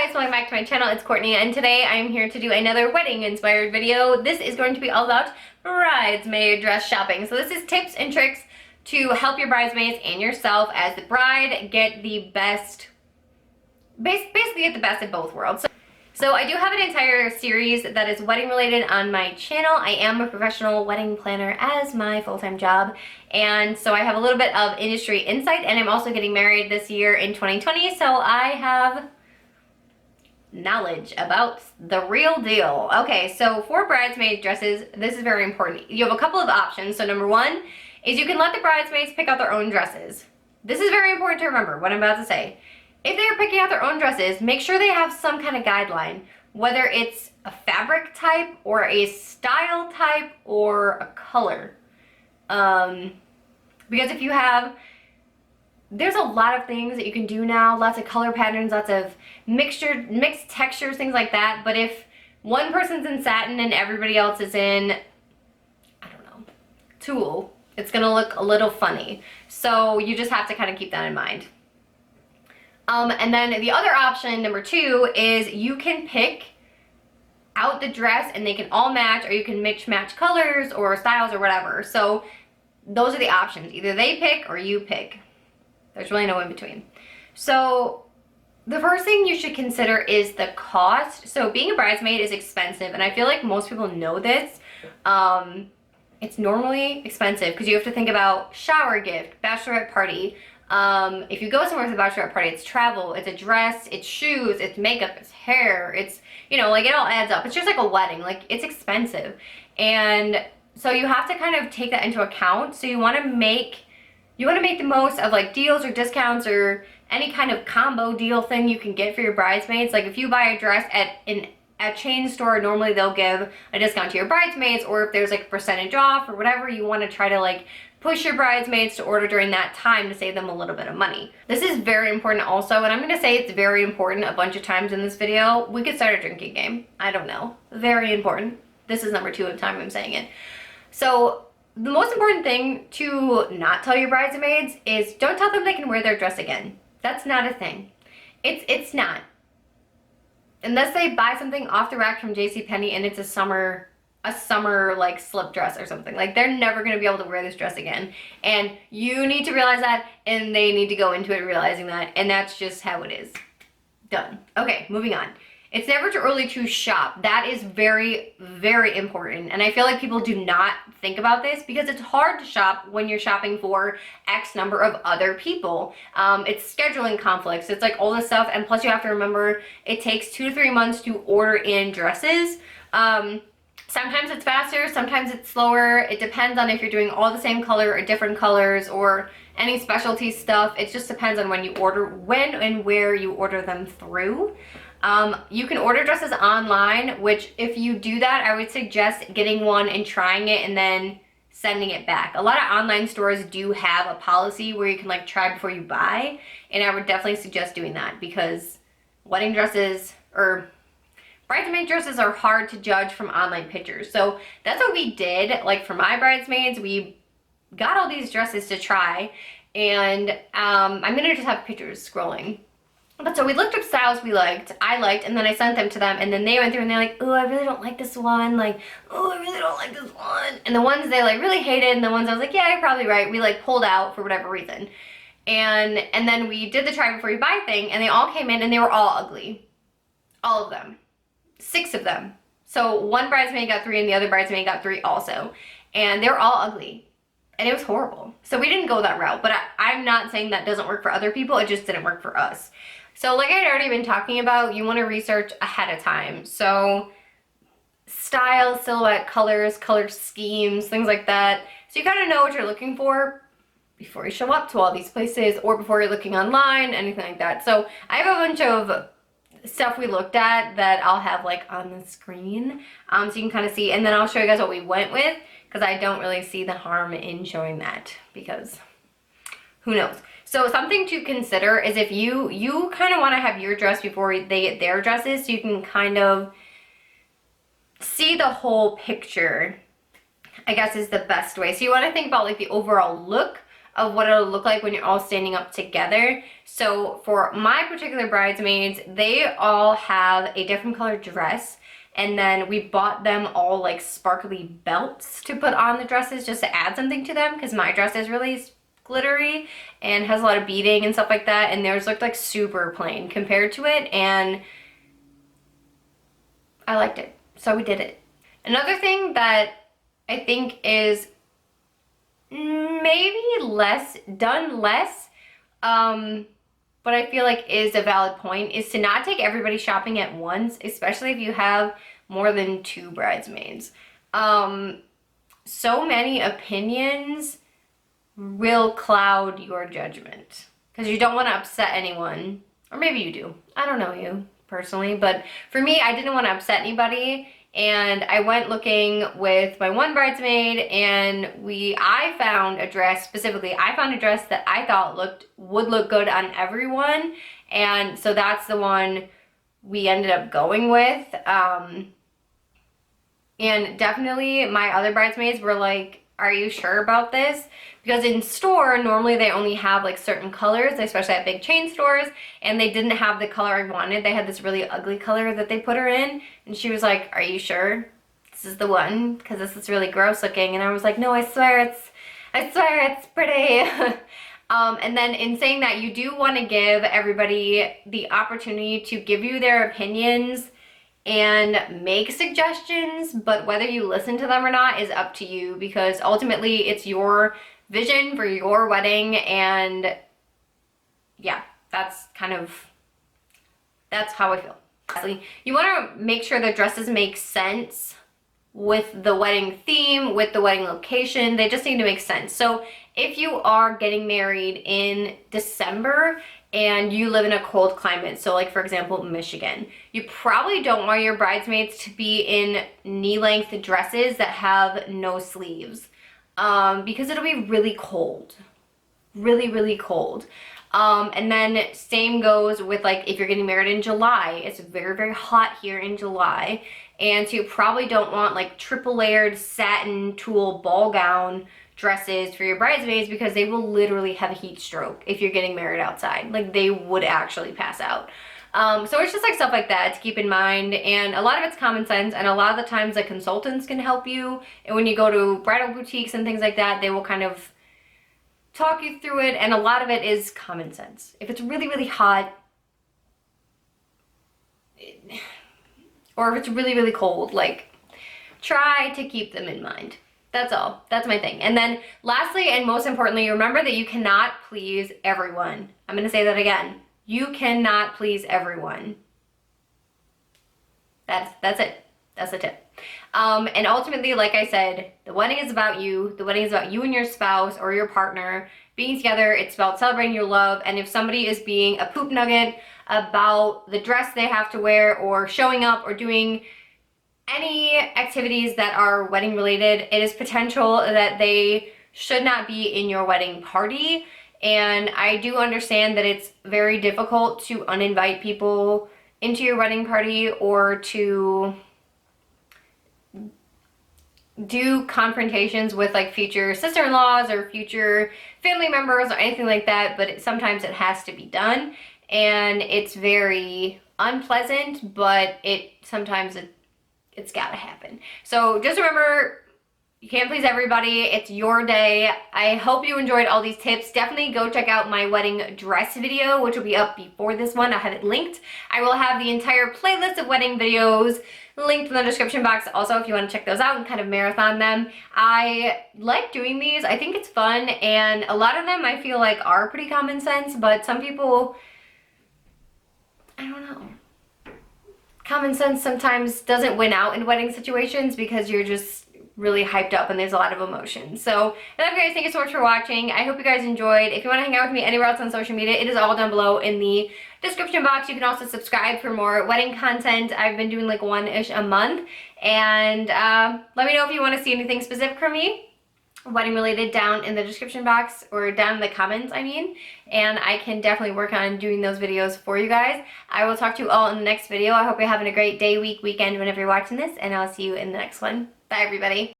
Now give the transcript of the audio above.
guys, welcome back to my channel. It's Courtney, and today I'm here to do another wedding inspired video. This is going to be all about bridesmaid dress shopping. So this is tips and tricks to help your bridesmaids and yourself as the bride get the best, basically get the best of both worlds. So I do have an entire series that is wedding related on my channel. I am a professional wedding planner as my full-time job, and so I have a little bit of industry insight, and I'm also getting married this year in 2020, so I have knowledge about the real deal. Okay, so for bridesmaid dresses, this is very important. You have a couple of options. So number one is you can let the bridesmaids pick out their own dresses. This is very important to remember what I'm about to say. If they're picking out their own dresses, make sure they have some kind of guideline, whether it's a fabric type or a style type or a color. Because if you have, there's a lot of things that you can do now, lots of color patterns, lots of mixed textures, things like that. But if one person's in satin and everybody else is in, I don't know, tulle, it's gonna look a little funny. So you just have to kind of keep that in mind. And then the other option, number two, is you can pick out the dress and they can all match, or you can match colors or styles or whatever. So those are the options. Either they pick or you pick. There's really no in between. So the first thing you should consider is the cost. So being a bridesmaid is expensive, and I feel like most people know this. It's normally expensive because you have to think about shower gift, bachelorette party. If you go somewhere with a bachelorette party, it's travel, it's a dress, it's shoes, it's makeup, it's hair, it's, you know, like it all adds up. It's just like a wedding, like it's expensive. And so you have to kind of take that into account. So you want to make the most of like deals or discounts or any kind of combo deal thing you can get for your bridesmaids. Like if you buy a dress at a chain store, normally they'll give a discount to your bridesmaids, or if there's like a percentage off or whatever, you want to try to like push your bridesmaids to order during that time to save them a little bit of money. This is very important also, and I'm going to say it's very important a bunch of times in this video. We could start a drinking game. I don't know. Very important. This is number 2 of time I'm saying it. So the most important thing to not tell your bridesmaids is don't tell them they can wear their dress again. That's not a thing. It's not. Unless they buy something off the rack from JCPenney and it's a summer like slip dress or something. Like they're never going to be able to wear this dress again. And you need to realize that, and they need to go into it realizing that, and that's just how it is. Done. Okay, moving on. It's never too early to shop. That is very, very important. And I feel like people do not think about this because it's hard to shop when you're shopping for X number of other people. It's scheduling conflicts. It's like all this stuff. And plus you have to remember it takes 2 to 3 months to order in dresses. Sometimes it's faster, sometimes it's slower. It depends on if you're doing all the same color or different colors or any specialty stuff. It just depends on when you order, when and where you order them through. You can order dresses online, which if you do that, I would suggest getting one and trying it and then sending it back. A lot of online stores do have a policy where you can like try before you buy, and I would definitely suggest doing that because wedding dresses or bridesmaid dresses are hard to judge from online pictures. So that's what we did. Like for my bridesmaids, we got all these dresses to try, and I'm gonna just have pictures scrolling. But so we looked up styles I liked, and then I sent them to them, and then they went through and they're like, oh, I really don't like this one. Like, oh, I really don't like this one. And the ones they like really hated, and the ones I was like, yeah, you're probably right, we like pulled out for whatever reason. And then we did the try before you buy thing, and they all came in and they were all ugly. All of them. 6 of them. So one bridesmaid got 3 and the other bridesmaid got 3 also. And they were all ugly. And it was horrible. So we didn't go that route. But I'm not saying that doesn't work for other people. It just didn't work for us. So like I had already been talking about, you want to research ahead of time. So style, silhouette, colors, color schemes, things like that. So you kind of know what you're looking for before you show up to all these places or before you're looking online, anything like that. So I have a bunch of stuff we looked at that I'll have like on the screen so you can kind of see, and then I'll show you guys what we went with because I don't really see the harm in showing that because who knows. So something to consider is if you kind of want to have your dress before they get their dresses, so you can kind of see the whole picture, I guess is the best way. So you want to think about like the overall look of what it'll look like when you're all standing up together. So for my particular bridesmaids, they all have a different colored dress, and then we bought them all like sparkly belts to put on the dresses just to add something to them, because my dress is really glittery and has a lot of beading and stuff like that, and theirs looked like super plain compared to it, and I liked it, so we did it. Another thing that I think is maybe done less, but I feel like is a valid point, is to not take everybody shopping at once, especially if you have more than 2 bridesmaids. So many opinions will cloud your judgment because you don't want to upset anyone, or maybe you do. I don't know you personally, but for me, I didn't want to upset anybody, and I went looking with my one bridesmaid, and I found a dress specifically. I found a dress that I thought would look good on everyone, and so that's the one we ended up going with. And definitely my other bridesmaids were like, are you sure about this? Because in store, normally they only have like certain colors, especially at big chain stores, and they didn't have the color I wanted. They had this really ugly color that they put her in, and she was like, are you sure this is the one? Because this is really gross looking. And I was like, no, I swear it's pretty. And then in saying that, you do want to give everybody the opportunity to give you their opinions and make suggestions, but whether you listen to them or not is up to you, because ultimately it's your vision for your wedding, and yeah, that's how I feel. You want to make sure the dresses make sense with the wedding theme, with the wedding location. They just need to make sense. So if you are getting married in December and you live in a cold climate, so like for example Michigan, you probably don't want your bridesmaids to be in knee-length dresses that have no sleeves, because it'll be really cold, really cold. And then same goes with like if you're getting married in July. It's very hot here in July, and so you probably don't want like triple layered satin tulle ball gown dresses for your bridesmaids, because they will literally have a heat stroke if you're getting married outside. Like they would actually pass out. So it's just like stuff like that to keep in mind, and a lot of it's common sense, and a lot of the times the consultants can help you, and when you go to bridal boutiques and things like that, they will kind of talk you through it, and a lot of it is common sense. If it's really hot, or if it's really cold, like try to keep them in mind. That's all. That's my thing. And then lastly, and most importantly, remember that you cannot please everyone. I'm going to say that again. You cannot please everyone. That's it. That's the tip. And ultimately, like I said, the wedding is about you. The wedding is about you and your spouse or your partner being together. It's about celebrating your love. And if somebody is being a poop nugget about the dress they have to wear, or showing up, or doing any activities that are wedding related, it is potential that they should not be in your wedding party. And I do understand that it's very difficult to uninvite people into your wedding party, or to do confrontations with like future sister-in-laws or future family members or anything like that, but sometimes it has to be done, and it's very unpleasant, but sometimes it's gotta happen. So just remember, you can't please everybody. It's your day. I hope you enjoyed all these tips. Definitely go check out my wedding dress video, which will be up before this one. I'll have it linked. I will have the entire playlist of wedding videos linked in the description box also, if you want to check those out and kind of marathon them. I like doing these. I think it's fun, and a lot of them I feel like are pretty common sense, but some people, I don't know. Common sense sometimes doesn't win out in wedding situations because you're just really hyped up and there's a lot of emotion. So I love you guys. Thank you so much for watching. I hope you guys enjoyed. If you want to hang out with me anywhere else on social media, it is all down below in the description box. You can also subscribe for more wedding content. I've been doing like one-ish a month. And let me know if you want to see anything specific from me, wedding related, down in the description box, or down in the comments, I mean, and I can definitely work on doing those videos for you guys. I will talk to you all in the next video. I hope you're having a great day, week, weekend, whenever you're watching this, and I'll see you in the next one. Bye, everybody.